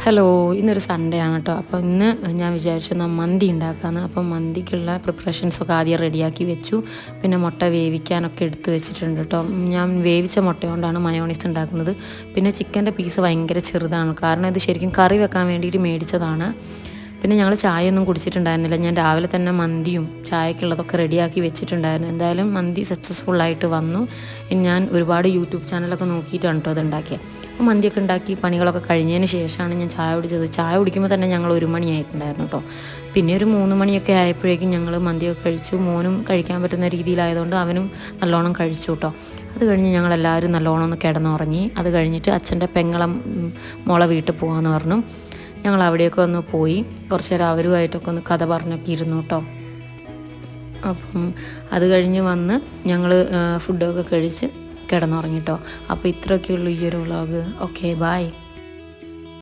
Hello, ഇന്നൊരു Sunday ആണ് കേട്ടോ. അപ്പോൾ ഇന്ന് ഞാൻ വിചാരിച്ചു എന്നാൽ മന്തി ഉണ്ടാക്കാമെന്ന്. അപ്പം മന്തിക്കുള്ള പ്രിപ്പറേഷൻസൊക്കെ ആദ്യം റെഡിയാക്കി വെച്ചു. പിന്നെ മുട്ട വേവിക്കാനൊക്കെ എടുത്ത് വെച്ചിട്ടുണ്ട് കേട്ടോ. ഞാൻ വേവിച്ച മുട്ട കൊണ്ടാണ് മയോണൈസ് ഉണ്ടാക്കുന്നത്. പിന്നെ ചിക്കൻ്റെ പീസ് ഭയങ്കര ചെറുതാണ്, കാരണം ഇത് ശരിക്കും കറി വെക്കാൻ വേണ്ടിയിട്ട് മേടിച്ചതാണ്. പിന്നെ ഞങ്ങൾ ചായയൊന്നും കുടിച്ചിട്ടുണ്ടായിരുന്നില്ല. ഞാൻ രാവിലെ തന്നെ മന്തിയും ചായക്കുള്ളതൊക്കെ റെഡിയാക്കി വെച്ചിട്ടുണ്ടായിരുന്നു. എന്തായാലും മന്തി സക്സസ്ഫുള്ളായിട്ട് വന്നു. ഞാൻ ഒരുപാട് യൂട്യൂബ് ചാനലൊക്കെ നോക്കിയിട്ടാണ് കേട്ടോ അത് ഉണ്ടാക്കിയത്. അപ്പോൾ മന്തിയൊക്കെ ഉണ്ടാക്കി പണികളൊക്കെ കഴിഞ്ഞതിന് ശേഷമാണ് ഞാൻ ചായ കുടിച്ചത്. ചായ കുടിക്കുമ്പോൾ തന്നെ ഞങ്ങൾ 1 മണിയായിട്ടുണ്ടായിരുന്നു കേട്ടോ. പിന്നെ ഒരു 3 മണിയൊക്കെ ആയപ്പോഴേക്കും ഞങ്ങൾ മന്തിയൊക്കെ കഴിച്ചു. മോനും കഴിക്കാൻ പറ്റുന്ന രീതിയിലായതുകൊണ്ട് അവനും നല്ലോണം കഴിച്ചു കേട്ടോ. അത് കഴിഞ്ഞ് ഞങ്ങളെല്ലാവരും നല്ലോണം ഒന്ന് കിടന്നുറങ്ങി. അത് കഴിഞ്ഞിട്ട് അച്ഛൻ്റെ പെങ്ങളെ മോളെ വീട്ടിൽ പോകാമെന്ന് പറഞ്ഞു. ഞങ്ങൾ അവിടെയൊക്കെ ഒന്ന് പോയി കുറച്ച് നേരം അവരുമായിട്ടൊക്കെ ഒന്ന് കഥ പറഞ്ഞൊക്കെ ഇരുന്നു കേട്ടോ. അപ്പം അത് കഴിഞ്ഞ് വന്ന് ഞങ്ങൾ ഫുഡൊക്കെ കഴിച്ച് കിടന്നുറങ്ങി കേട്ടോ. അപ്പോൾ ഇത്രയൊക്കെയുള്ളൂ ഈ ഒരു വ്ളോഗ്. Okay, by.